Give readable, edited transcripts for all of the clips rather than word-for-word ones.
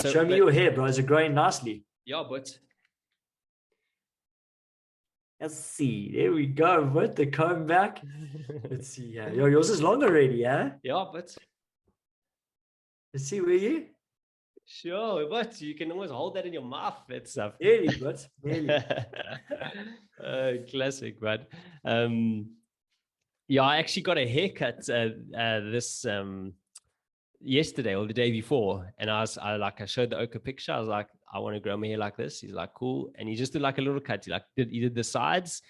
So, show me your hair, bro. Is it growing nicely? Yeah, but Let's see. There we go. Put the comb back. Let's see. Yeah, yours is long already, yeah. yeah, but Let's see where you. sure, but you can almost hold that in your mouth. That stuff. Nearly, but nearly. Classic, but yeah, I actually got a haircut this yesterday or the day before, and I showed the Oka picture. I was like, I want to grow my hair like this. He's like, cool, and he just did like a little cut. He did the sides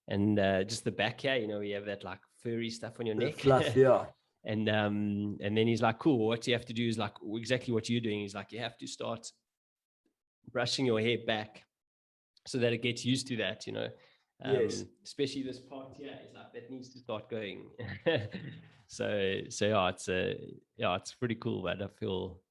and just the back here. You know, you have that like furry stuff on your neck, fluff, yeah. And then he's like, cool, what you have to do is like exactly what you're doing. He's like, you have to start brushing your hair back so that it gets used to that, you know. Yes. Especially this part here is like that needs to start going. so yeah, it's pretty cool, but I feel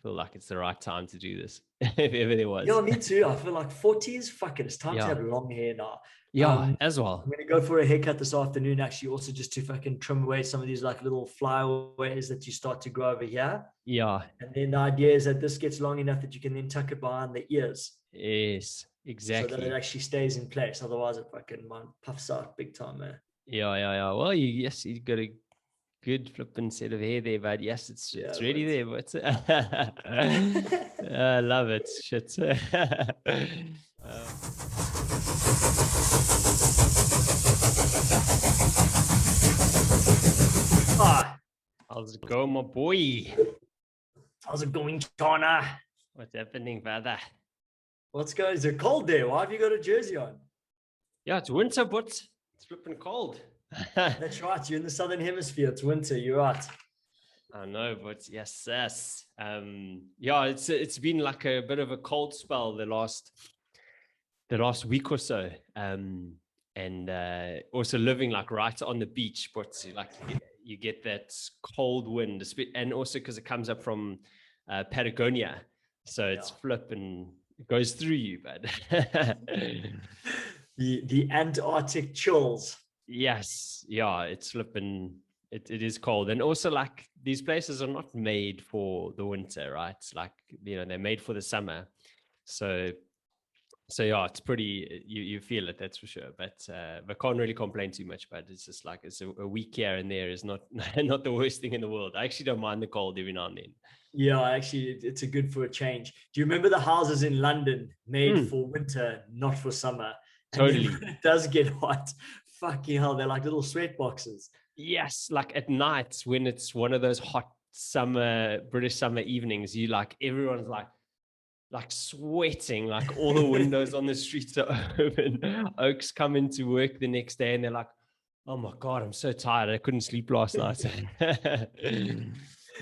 like it's the right time to do this if ever there was. Yeah, me too. I feel like 40s, fuck it, it's time to have long hair now. Yeah, as well. I'm gonna go for a haircut this afternoon, actually, also just to fucking trim away some of these like little flyaways that you start to grow over here. Yeah. And then the idea is that this gets long enough that you can then tuck it behind the ears. Yes, exactly. So that it actually stays in place. Otherwise it fucking puffs out big time, man. Yeah. Well, you got a good flipping set of hair there, but yes, it's really there. But I love it. Shit. How's it going, my boy? How's it going, China? What's happening, brother? What's going? Is it cold there? Why have you got a jersey on? Yeah, it's winter, but it's flipping cold. That's right. You're in the southern hemisphere. It's winter. You're right. I know, but yes. Yeah, it's been like a bit of a cold spell the last week or so. And also living like right on the beach, but like you get that cold wind, and also because it comes up from Patagonia, so it's flipping, it goes through you, but the Antarctic chills. Yes, yeah, it's flipping. It is cold, and also like these places are not made for the winter, right? It's like, you know, they're made for the summer, so yeah, it's pretty. You feel it, that's for sure. But can't really complain too much. But it's just like it's a week here and there is not the worst thing in the world. I actually don't mind the cold every now and then. Yeah, actually, it's a good for a change. Do you remember the houses in London made for winter, not for summer? Totally. And when it does get hot, fucking hell, they're like little sweat boxes. Yes, like at night when it's one of those hot British summer evenings, you like everyone's like sweating, like all the windows on the streets are open. Oaks come into work the next day and they're like, oh my God, I'm so tired. I couldn't sleep last night.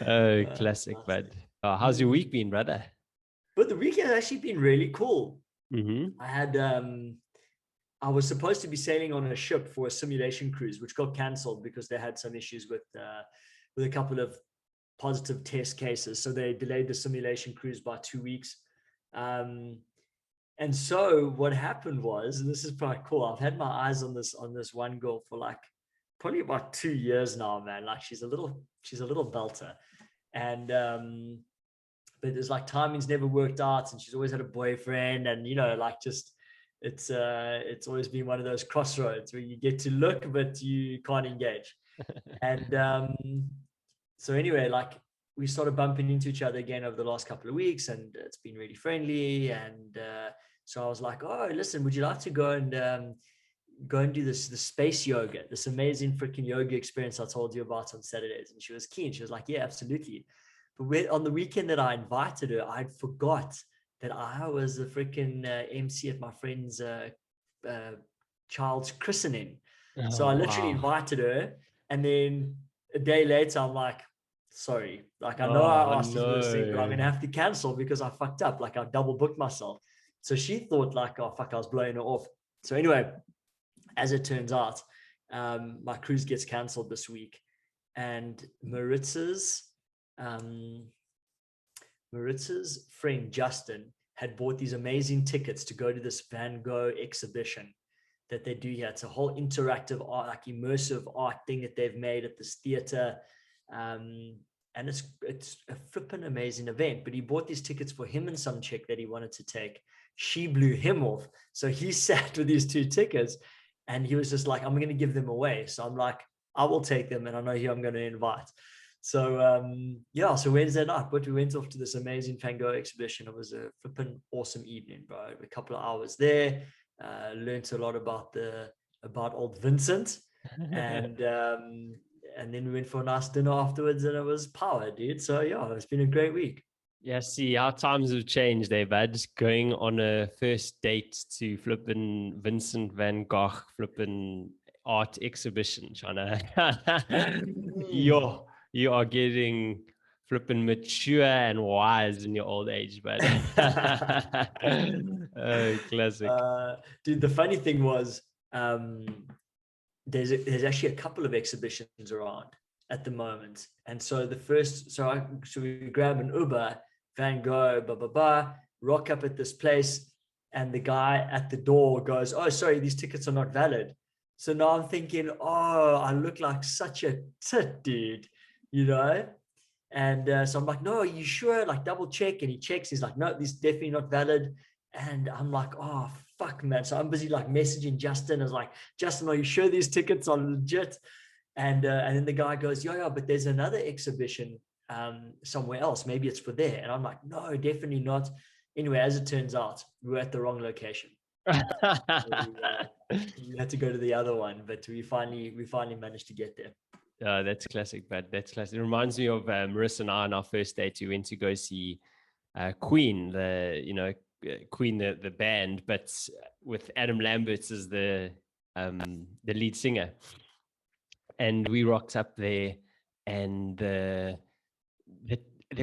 Oh, classic, bud. How's your week been, brother? But the week has actually been really cool. Mm-hmm. I was supposed to be sailing on a ship for a simulation cruise, which got cancelled because they had some issues with a couple of positive test cases. So they delayed the simulation cruise by 2 weeks. And so what happened was, and this is probably cool, I've had my eyes on this one girl for like probably about 2 years now, man. Like she's a little belter. And but there's like timings never worked out, and she's always had a boyfriend, and you know, like just it's always been one of those crossroads where you get to look but you can't engage. And so anyway, like we started bumping into each other again over the last couple of weeks, and it's been really friendly. And so I was like, oh, listen, would you like to go and do the space yoga, this amazing freaking yoga experience I told you about on Saturdays? And she was keen. She was like, yeah, absolutely. But on the weekend that I invited her, I'd forgot that I was the freaking MC at my friend's child's christening. So I literally invited her, and then a day later, I'm like, sorry, like I know I asked you for this thing, but I'm gonna have to cancel because I fucked up. Like I double booked myself. So she thought like, oh fuck, I was blowing her off. So anyway, as it turns out, my cruise gets cancelled this week, and Maritz's friend Justin had bought these amazing tickets to go to this Van Gogh exhibition that they do here. It's a whole interactive art, like immersive art thing that they've made at this theater. and it's a flippin' amazing event. But he bought these tickets for him and some chick that he wanted to take. She blew him off, so he sat with these 2 tickets, and he was just like, "I'm going to give them away." So I'm like, "I will take them, and I know who I'm going to invite." So yeah, so Wednesday night, but we went off to this amazing Van Gogh exhibition. It was a flippin' awesome evening, bro. A couple of hours there, learned a lot about old Vincent, and then we went for a nice dinner afterwards, and it was power, dude. So yeah, it's been a great week. Yeah, see how times have changed, eh, bud? Going on a first date to flipping Vincent van Gogh flipping art exhibition, China. You are getting flipping mature and wise in your old age, bud. Classic. Dude, the funny thing was, there's actually a couple of exhibitions around at the moment, and so we grab an Uber, Van Gogh, blah blah blah, rock up at this place, and the guy at the door goes, "Oh, sorry, these tickets are not valid." So now I'm thinking, "Oh, I look like such a tit, dude," you know. And so I'm like, "No, are you sure? Like, double check." And he checks. He's like, "No, these definitely not valid." And I'm like, "Oh, fuck, man." So I'm busy like messaging Justin. I was like, "Justin, are you sure these tickets are legit?" And then the guy goes, "Yeah, but there's another exhibition somewhere else. Maybe it's for there." And I'm like, "No, definitely not." Anyway, as it turns out, we were at the wrong location. We had to go to the other one, but we finally managed to get there. That's classic, but that's classic. It reminds me of Marissa and I on our first date. We went to go see Queen, Queen, the band, but with Adam Lambert as the lead singer. And we rocked up there, and there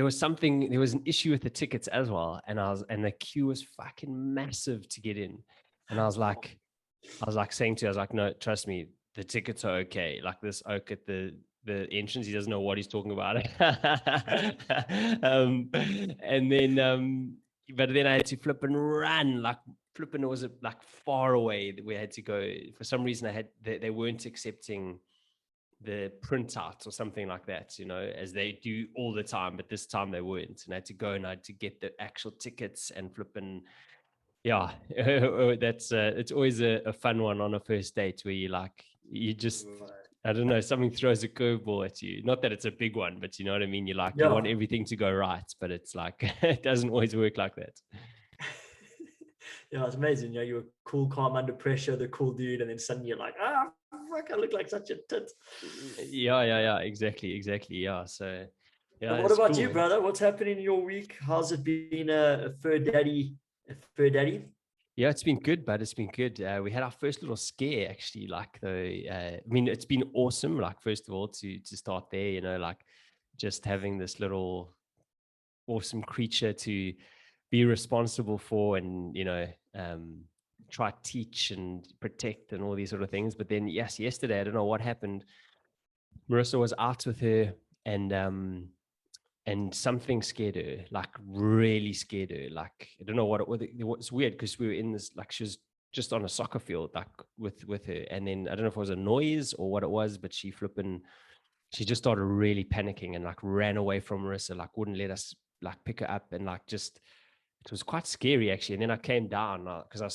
was an issue with the tickets as well, and the queue was fucking massive to get in, and I was like saying to her, I was like, "No, trust me, the tickets are okay." Like this oak at the entrance, he doesn't know what he's talking about. And then but then I had to flip and run, like flipping. It was like far away that we had to go. For some reason, they weren't accepting the printout or something like that, as they do all the time, but this time they weren't, and I had to go and I had to get the actual tickets and flipping. Yeah, that's it's always a fun one on a first date where you just, I don't know, something throws a curveball at you. Not that it's a big one, but you know what I mean. You want everything to go right, but it's like it doesn't always work like that. Yeah, it's amazing. You were cool, calm under pressure, the cool dude, and then suddenly you're like, fuck, I look like such a tit. Yeah, exactly. Yeah, so yeah. And what about you, brother? What's happening in your week? How's it been a fur daddy? Yeah, it's been good, but it's been good. We had our first little scare, actually. I mean, it's been awesome. Like, first of all, to start there, like just having this little awesome creature to be responsible for, and try to teach and protect and all these sort of things. But then, yes, yesterday, I don't know what happened. Marissa was out with her, and something scared her, like really scared her. Like, I don't know what it was. It's weird because we were in this, like, she was just on a soccer field, like with her. And then I don't know if it was a noise or what it was, but she just started really panicking and like ran away from Marissa, like wouldn't let us like pick her up, and like just, it was quite scary actually. And then I came down because I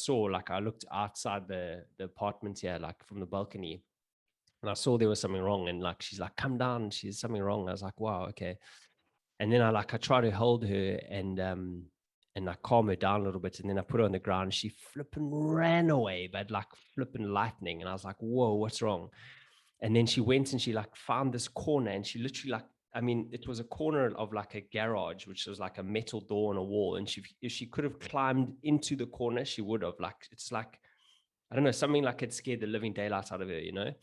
looked outside the apartment here, like from the balcony, and I saw there was something wrong. And like, she's like, "Come down, she's something wrong." I was like, "Wow, okay." And then I try to hold her and I calm her down a little bit, and then I put her on the ground. She flipping ran away, but like flipping lightning. And I was like, "Whoa, what's wrong?" And then she went and she like found this corner, and she literally, like, I mean, it was a corner of like a garage, which was like a metal door on a wall. And if she could have climbed into the corner, she would have. Like, it's like, I don't know, something like it scared the living daylights out of her.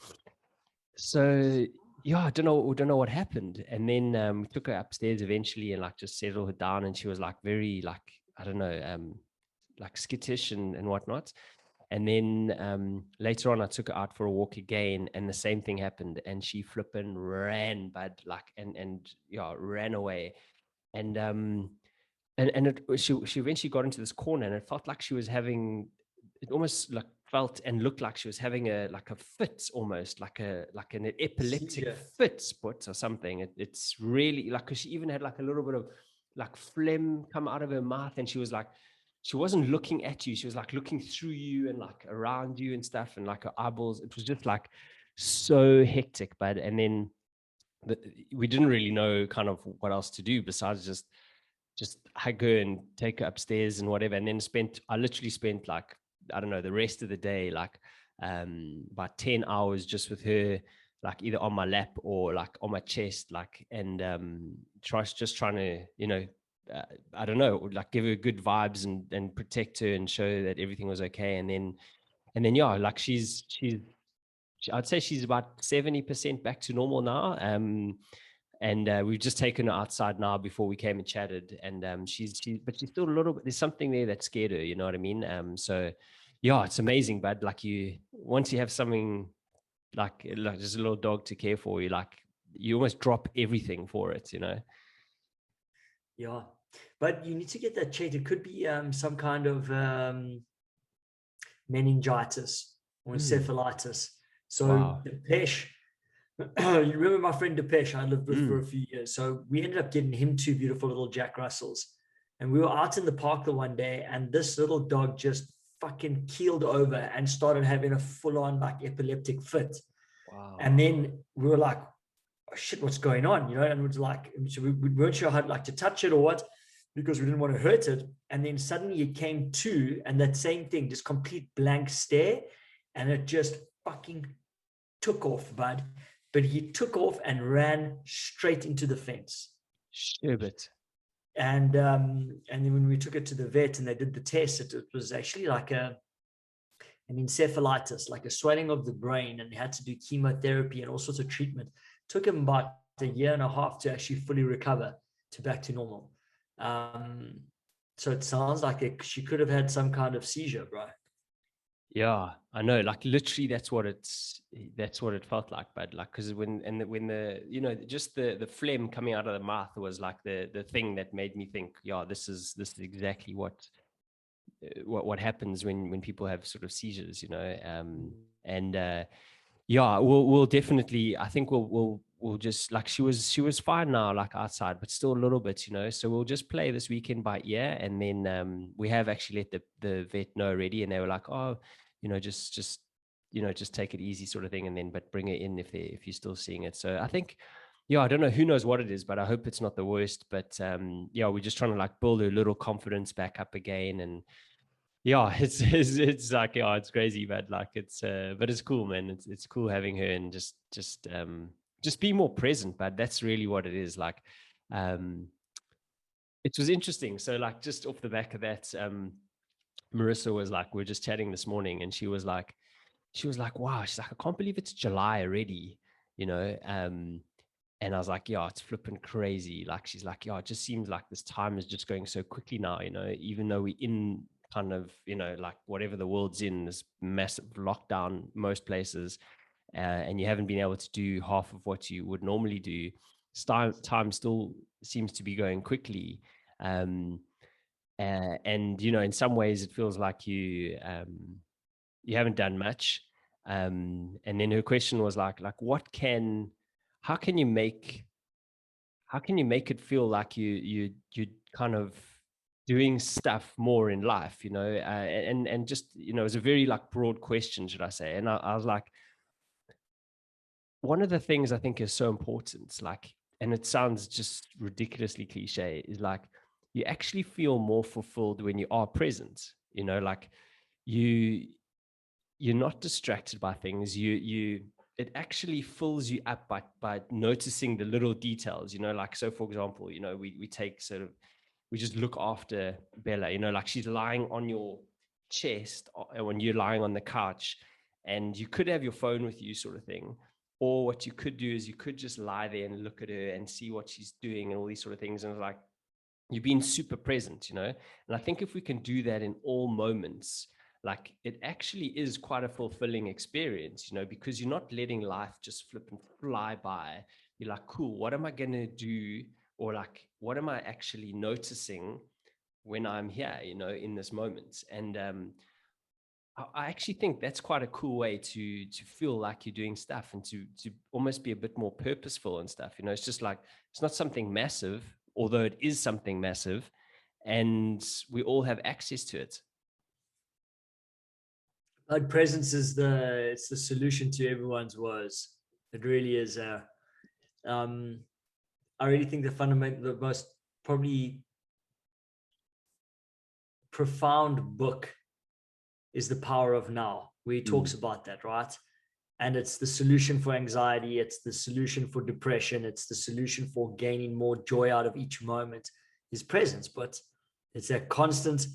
So yeah, I don't know what happened. And then we took her upstairs eventually and like just settled her down, and she was like very, like, I don't know, like skittish and whatnot. And then later on, I took her out for a walk again, and the same thing happened. And she flipping ran, but like, and yeah, ran away. And she eventually got into this corner, and it felt like she was having, it almost like felt and looked like she was having a fit, almost like an epileptic Seizure. fit or something. It's really like, because she even had like a little bit of like phlegm come out of her mouth, and she was like, she wasn't looking at you, she was like looking through you and like around you and stuff, and like her eyeballs, it was just like so hectic. But and then we didn't really know kind of what else to do besides just hug her and take her upstairs and whatever. And then I literally spent like, I don't know, the rest of the day, like about 10 hours just with her, like either on my lap or like on my chest, like, and just trying to, uh, I don't know, like give her good vibes and protect her and show that everything was okay. And then yeah, like I'd say she's about 70% back to normal now. And we've just taken her outside now before we came and chatted. And but she's still a little bit, there's something there that scared her, you know what I mean? So yeah, it's amazing, but like once you have something like just a little dog to care for, you almost drop everything for it, you know? Yeah, but you need to get that checked. It could be some kind of meningitis or encephalitis. So Wow. Depeche, you remember my friend Depeche I lived with for a few years. So we ended up getting him two beautiful little Jack Russells. And we were out in the park the one day, and this little dog just fucking keeled over and started having a full-on like epileptic fit. Wow. And then we were like, oh, shit, what's going on? You know, and it was like, so we weren't sure how like to touch it or what, because we didn't want to hurt it. And then suddenly it came to, and that same thing, just complete blank stare, and it just fucking took off, bud. But he took off and ran straight into the fence. Sherbet. And then when we took it to the vet and they did the test, it was actually like an encephalitis, like a swelling of the brain, and they had to do chemotherapy and all sorts of treatment. It took him about a year and a half to actually fully recover to back to normal. So it sounds like she could have had some kind of seizure, bro. Yeah, I know. Like literally, that's what it felt like. But like, because when the just the phlegm coming out of the mouth was like the thing that made me think, yeah, this is exactly what happens when people have sort of seizures, you know. And yeah, we'll definitely. I think we'll just, like, she was fine now, like outside, but still a little bit, you know. So we'll just play this weekend by ear, and then we have actually let the vet know already, and they were like, oh, just take it easy, sort of thing, and then but bring it in if you're still seeing it. So I think, yeah, I don't know, who knows what it is, but I hope it's not the worst. But yeah, we're just trying to like build a little confidence back up again. And yeah, it's like, yeah, it's crazy, but like but it's cool, man. It's cool having her, and just be more present. But that's really what it is. Like, it was interesting. So like, just off the back of that, Marissa was like, we're just chatting this morning, and she was like, wow, she's like, I can't believe it's July already, you know. And I was like, yeah, it's flipping crazy. Like, she's like, yeah, it just seems like this time is just going so quickly now, you know, even though we're in kind of, like whatever the world's in, this massive lockdown, most places, and you haven't been able to do half of what you would normally do. Time still seems to be going quickly. And, in some ways it feels like you haven't done much. And then her question was like, how can you make it feel like you kind of doing stuff more in life, and just, it's a very like broad question, should I say. And I was like, one of the things I think is so important, like, and it sounds just ridiculously cliche, is like, you actually feel more fulfilled when you are present, like, you you're not distracted by things. It actually fills you up by noticing the little details, like, so for example, we take sort of, we just look after Bella, like, she's lying on your chest when you're lying on the couch, and you could have your phone with you, sort of thing. Or what you could do is you could just lie there and look at her and see what she's doing and all these sort of things. And it's like, you're being super present, and I think if we can do that in all moments, like, it actually is quite a fulfilling experience, because you're not letting life just flip and fly by. You're like, cool, what am I going to do? Or like, what am I actually noticing when I'm here, in this moment? And I actually think that's quite a cool way to feel like you're doing stuff and to almost be a bit more purposeful and stuff. You know, it's just like it's not something massive, although it is something massive, and we all have access to it. Blood presence is it's the solution to everyone's woes. It really is. Um, I really think the most probably profound book is The Power of Now, where he talks about that, right? And it's the solution for anxiety, it's the solution for depression, it's the solution for gaining more joy out of each moment is presence. But it's a constant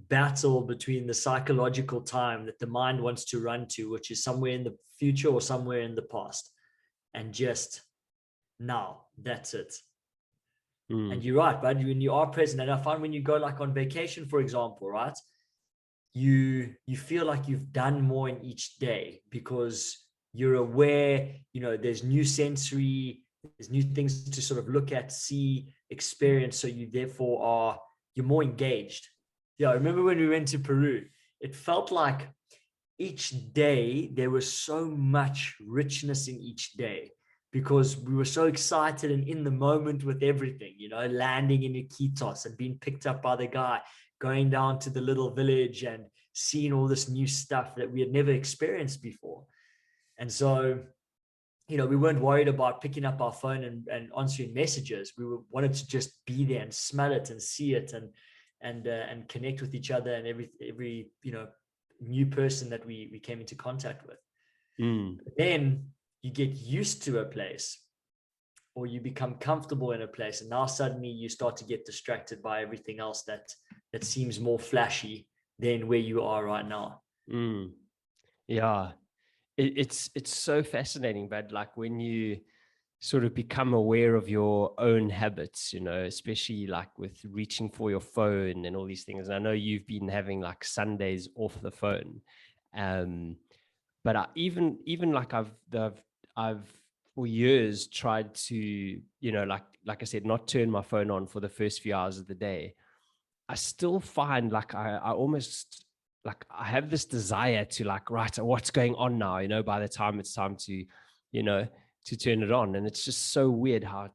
battle between the psychological time that the mind wants to run to, which is somewhere in the future or somewhere in the past, and just now. That's it. And you're right, but when you are present, and I find when you go like on vacation, for example, right, you feel like you've done more in each day because you're aware, you know, there's new sensory, there's new things to sort of look at, see, experience. So you therefore you're more engaged. Yeah, I remember when we went to Peru, it felt like each day there was so much richness in each day because we were so excited and in the moment with everything, you know, landing in Iquitos and being picked up by the guy, going down to the little village and seeing all this new stuff that we had never experienced before. And so, you know, we weren't worried about picking up our phone and answering messages. We wanted to just be there and smell it and see it and connect with each other and every you know, new person that we came into contact with. Then you get used to a place or you become comfortable in a place, and now suddenly you start to get distracted by everything else that seems more flashy than where you are right now. Yeah, it's so fascinating, but like when you sort of become aware of your own habits, you know, especially like with reaching for your phone and all these things. And I know you've been having like Sundays off the phone, but even like I've for years tried to, you know, like I said, not turn my phone on for the first few hours of the day. I still find like I almost like I have this desire to like, right, what's going on now? You know, by the time it's time to, you know, to turn it on. And it's just so weird how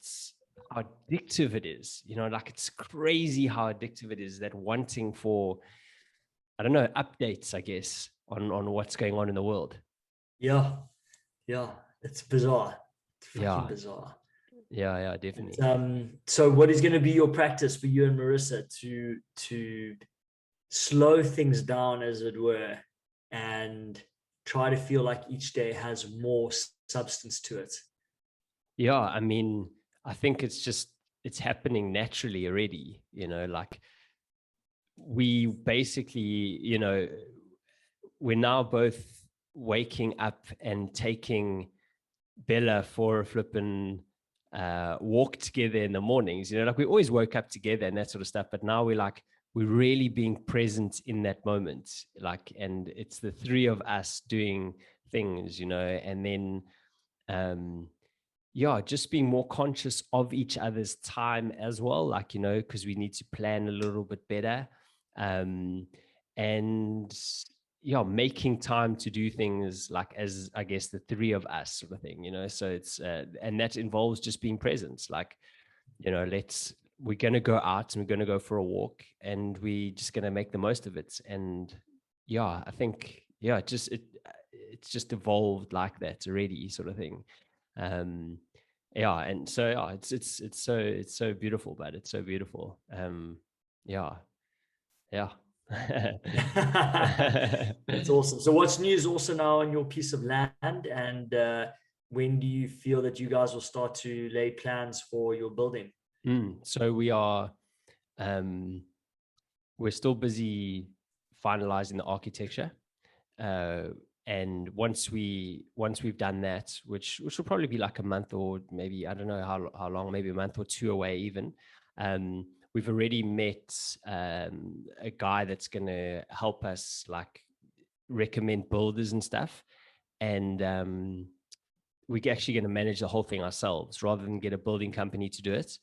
addictive it is. You know, like it's crazy how addictive it is, that wanting for, I don't know, updates, I guess, on what's going on in the world. Yeah. It's bizarre. It's fucking bizarre. Yeah, definitely. So what is going to be your practice for you and Marissa to slow things down, as it were, and try to feel like each day has more substance to it? Yeah, I mean, I think it's happening naturally already, you know, like we basically, you know, we're now both waking up and taking Bella for a flipping walk together in the mornings. You know, like we always woke up together and that sort of stuff, but now we're really being present in that moment. Like, and it's the three of us doing things, you know, and then yeah, just being more conscious of each other's time as well, like, you know, because we need to plan a little bit better. And yeah, making time to do things like, as I guess the three of us sort of thing, you know. So it's and that involves just being present, like, you know, we're going to go out and we're going to go for a walk and we just going to make the most of it. And yeah, I think it's just evolved like that already, sort of thing. Yeah, and so yeah, it's so beautiful, but it's so beautiful. Yeah. That's awesome. So what's news also now on your piece of land, and when do you feel that you guys will start to lay plans for your building? So we're still busy finalizing the architecture, and once we've done that, which will probably be like a month, or maybe I don't know how long, maybe a month or two away even. We've already met a guy that's going to help us like recommend builders and stuff, and we're actually going to manage the whole thing ourselves rather than get a building company to do it.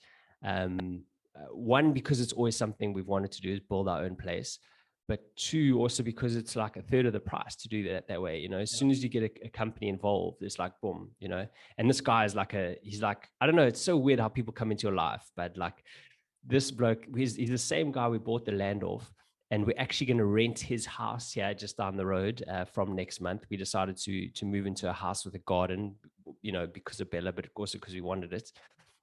One, because it's always something we've wanted to do, is build our own place. but two, also because it's like a third of the price to do that way. You know, as soon as you get a company involved, it's like boom, you know. And this guy is like he's like, I don't know, it's so weird how people come into your life, but like this bloke, he's the same guy we bought the land off, and we're actually going to rent his house here just down the road from next month. We decided to move into a house with a garden, you know, because of Bella, but also because we wanted it.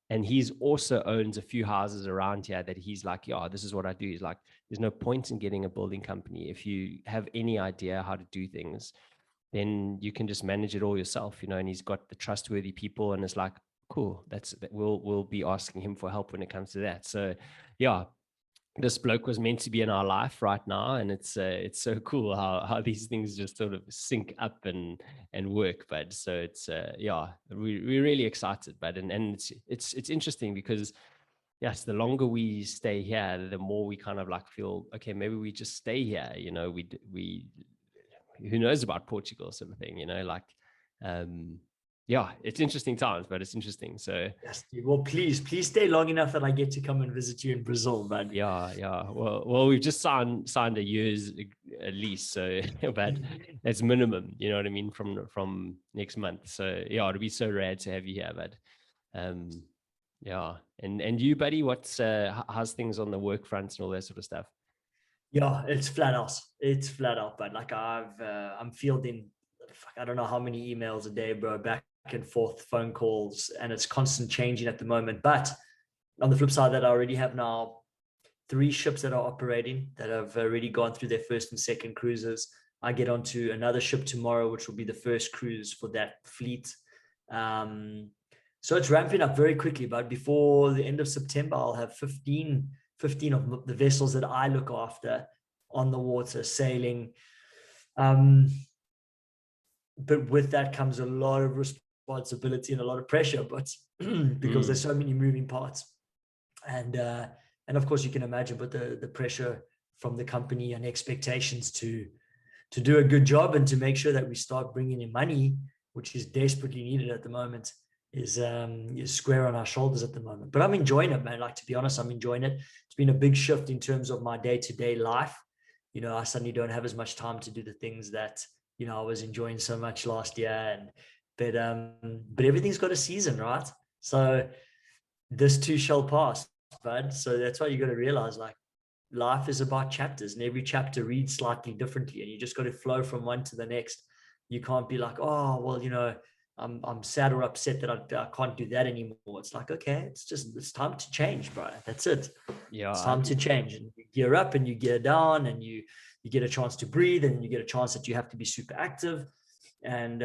And he's also owns a few houses around here that he's like, yeah, this is what I do. He's like, there's no point in getting a building company. If you have any idea how to do things, then you can just manage it all yourself, you know. And he's got the trustworthy people, and it's like, cool, we'll be asking him for help when it comes to that. So yeah, this bloke was meant to be in our life right now, and it's so cool how these things just sort of sync up and work. But so it's yeah, we're really excited. But and it's interesting because yes, the longer we stay here, the more we kind of like feel, okay, maybe we just stay here, you know. We who knows about Portugal, sort of thing, you know, like yeah, it's interesting times, but it's interesting. So Yes, dude. Well, please stay long enough that I get to come and visit you in Brazil, man. yeah. Well, we've just signed a year's lease, so but that's minimum. You know what I mean? From next month. So yeah, it'll be so rad to have you here, but yeah. And you, buddy, what's how's things on the work front and all that sort of stuff? Yeah, it's flat out. It's flat out, but like I'm fielding, I don't know how many emails a day, bro, back and forth, phone calls, and it's constant changing at the moment. But on the flip side, that I already have now 3 ships that are operating that have already gone through their first and second cruises. I get onto another ship tomorrow, which will be the first cruise for that fleet. So it's ramping up very quickly, but before the end of September, I'll have 15 of the vessels that I look after on the water sailing. But with that comes a lot of responsibility and a lot of pressure, but because there's so many moving parts. And of course you can imagine, but the pressure from the company and expectations to do a good job and to make sure that we start bringing in money, which is desperately needed at the moment, is square on our shoulders at the moment. But I'm enjoying it, man. Like, to be honest, I'm enjoying it. It's been a big shift in terms of my day-to-day life. You know, I suddenly don't have as much time to do the things that, you know, I was enjoying so much last year. But everything's got a season, right? So this too shall pass, bud. So that's why you got to realize, like, life is about chapters, and every chapter reads slightly differently, and you just got to flow from one to the next. You can't be like, oh, well, you know, I'm sad or upset that I can't do that anymore. It's like, okay, it's time to change, bro. That's it. Yeah, It's time to change, and you gear up and you gear down, and you get a chance to breathe, and you get a chance that you have to be super active, and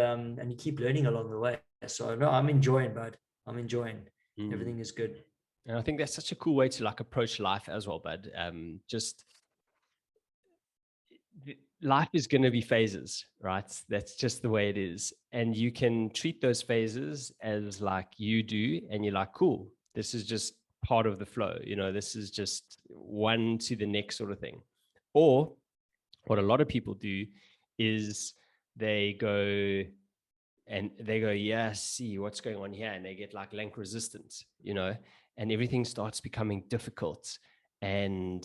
you keep learning along the way. So no, I'm enjoying, bud. I'm enjoying. Everything is good. And I think that's such a cool way to like approach life as well, bud. Just life is going to be phases, right? That's just the way it is. And you can treat those phases as like you do, and you're like, cool, this is just part of the flow. You know, this is just one to the next sort of thing. Or what a lot of people do is they go, yeah, see what's going on here. And they get like link resistance, you know, and everything starts becoming difficult and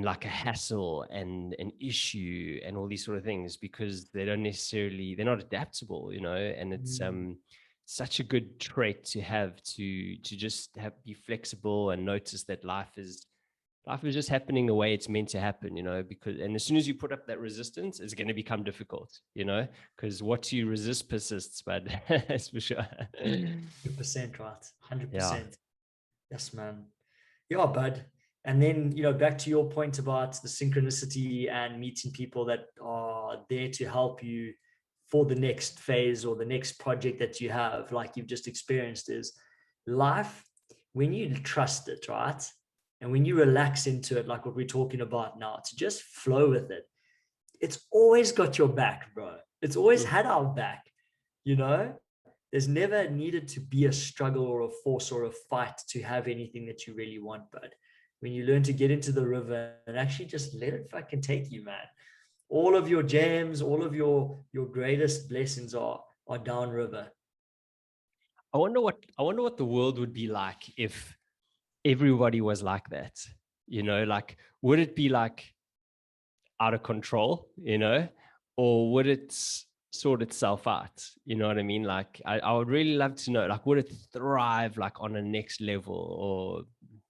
like a hassle and an issue and all these sort of things, because they're not adaptable, you know. And it's such a good trait to have, to just be flexible and notice that life is just happening the way it's meant to happen, you know. Because, and as soon as you put up that resistance, it's going to become difficult, you know, because what you resist persists, but that's for sure. 100%, right? Yeah. 100%. Yes, man. Yeah, bud. And then, you know, back to your point about the synchronicity and meeting people that are there to help you for the next phase or the next project that you have, like you've just experienced, is life, when you trust it, right? And when you relax into it, like what we're talking about now, to just flow with it, it's always got your back, bro. It's always had our back, you know? There's never needed to be a struggle or a force or a fight to have anything that you really want. But when you learn to get into the river and actually just let it fucking take you, man, all of your jams, all of your greatest blessings are downriver. I wonder what the world would be like if everybody was like that, you know. Like, would it be like out of control, or would it sort itself out? You know what I mean? Like, I would really love to know, like, would it thrive like on a next level, or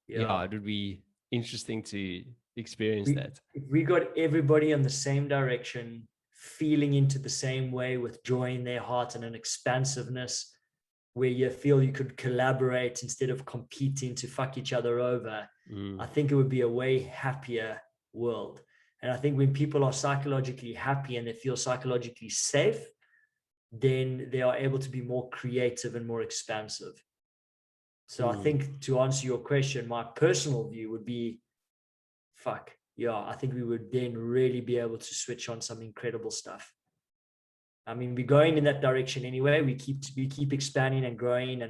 Yeah. it would be interesting to experience We, that. if we got everybody in the same direction, feeling into the same way with joy in their heart and an expansiveness where you feel you could collaborate instead of competing to fuck each other over, I think it would be a way happier world. And I think when people are psychologically happy and they feel psychologically safe, then they are able to be more creative and more expansive. So I think, to answer your question, my personal view would be, fuck, yeah, I think we would then really be able to switch on some incredible stuff. I mean, we're going in that direction anyway. We keep expanding and growing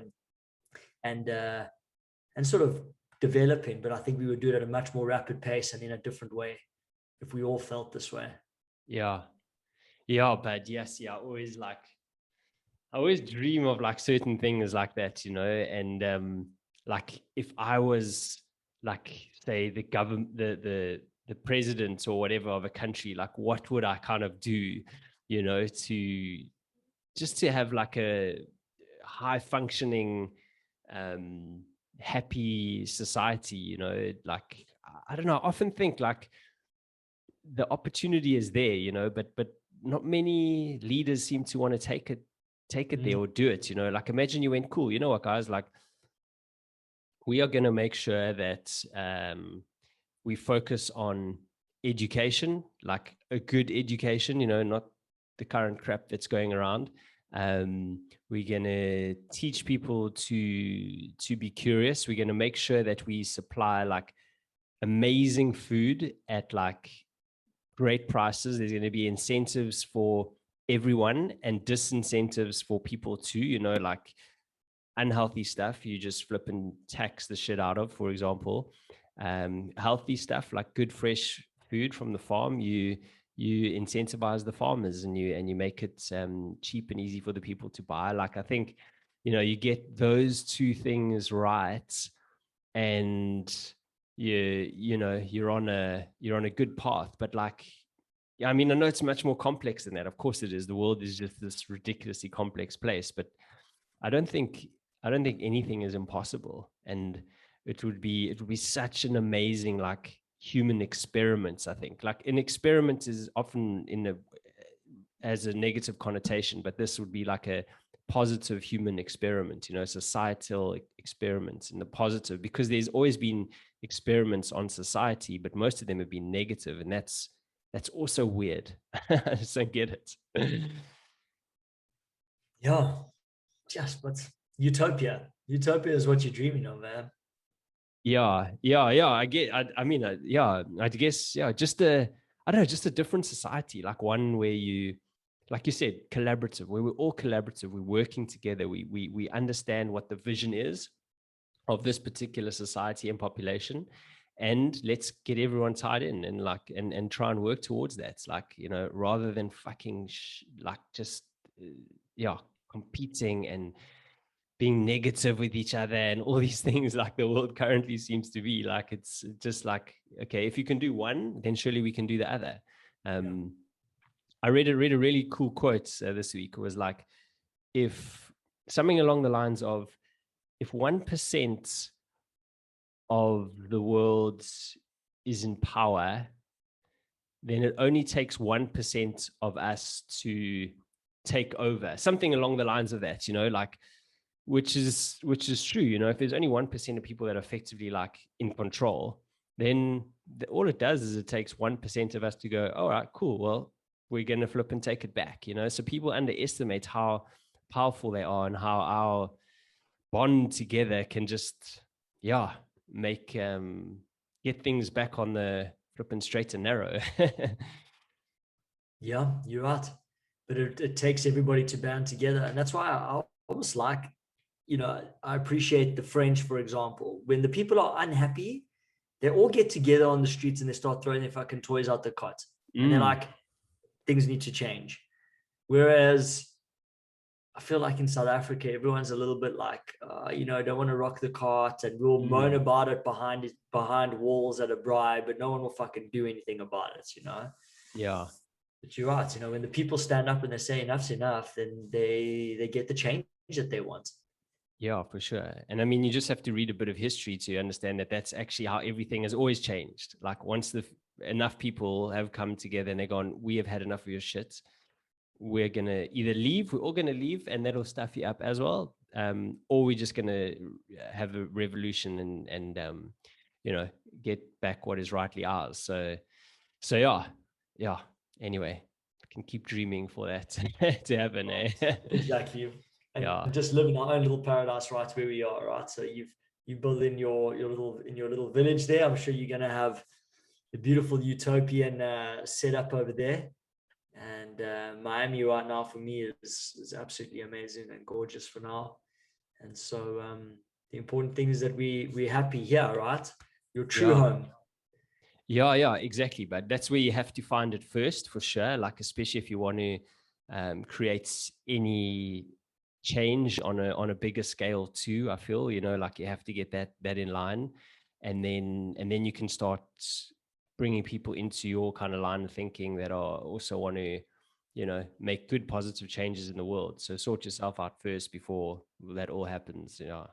and sort of developing, but I think we would do it at a much more rapid pace and in a different way if we all felt this way. Yeah. But yes, I always dream of like certain things like that, and like if I was like, say, the government, the president or whatever of a country, like what would I kind of do, to just to have like a high functioning, happy society, like, I don't know, I often think like the opportunity is there, but not many leaders seem to want to take it there or do it, like imagine you went, cool, you know what, guys, like we are going to make sure that we focus on education, like a good education, not the current crap that's going around. We're going to teach people to be curious. We're going to make sure that we supply like amazing food at like great prices. There's going to be incentives for everyone and disincentives for people too, like unhealthy stuff you just flip and tax the shit out of, for example. Healthy stuff like good fresh food from the farm, you incentivize the farmers, and you make it cheap and easy for the people to buy. Like, I think, you get those two things right, and you're on a good path. But like, I mean, I know it's much more complex than that. Of course it is. The world is just this ridiculously complex place, but I don't think anything is impossible. And it would be such an amazing like human experiment. I think like an experiment is often as a negative connotation, but this would be like a positive human experiment, societal experiments in the positive, because there's always been experiments on society, but most of them have been negative, and that's also weird. I just don't get it. Yeah, just but utopia is what you're dreaming of, man. I get. I mean, I guess, just I don't know, just a different society, like one where you, like you said, collaborative, where we're all collaborative, we're working together, we understand what the vision is of this particular society and population, and let's get everyone tied in and like and try and work towards that. It's like, rather than fucking like just competing and being negative with each other and all these things like the world currently seems to be. Like, it's just like, okay, if you can do one, then surely we can do the other. I read a really cool quote this week. It was like, if something along the lines of, if 1% of the world is in power, then it only takes 1% of us to take over, something along the lines of that, like, which is true. If there's only 1% of people that are effectively like in control, then all it does is it takes 1% of us to go, all right, cool, well, we're going to flip and take it back. So people underestimate how powerful they are and how our bond together can just make get things back on the flipping straight and narrow. Yeah, you're right. But it takes everybody to band together. And that's why I almost like, I appreciate the French, for example. When the people are unhappy, they all get together on the streets and they start throwing their fucking toys out the cot. And they're like, things need to change. Whereas I feel like in South Africa, everyone's a little bit like, don't want to rock the cart, and we'll moan about it behind walls at a bribe, but no one will fucking do anything about it, Yeah. But you're right. You know, when the people stand up and they say enough's enough, then they get the change that they want. Yeah, for sure. And I mean, you just have to read a bit of history to understand that that's actually how everything has always changed. Like once enough people have come together and they're gone, we have had enough of your shit. We're gonna either leave, we're all gonna leave, and that'll stuff you up as well, or we're just gonna have a revolution and you know, get back what is rightly ours. So yeah. Anyway, I can keep dreaming for that to happen. Eh? Exactly. And Yeah. just live in our own little paradise right where we are, right? So you build in your little village there. I'm sure you're gonna have a beautiful utopian setup over there. And Miami right now for me is absolutely amazing and gorgeous for now. And so the important thing is that we're happy here, right? Your true Yeah. home. Yeah, exactly. But that's where you have to find it first, for sure. Like, especially if you want to create any change on a bigger scale too. I feel, you know, like you have to get that in line, and then you can start bringing people into your kind of line of thinking that are also want to, you know, make good positive changes in the world. So sort yourself out first before that all happens. Yeah.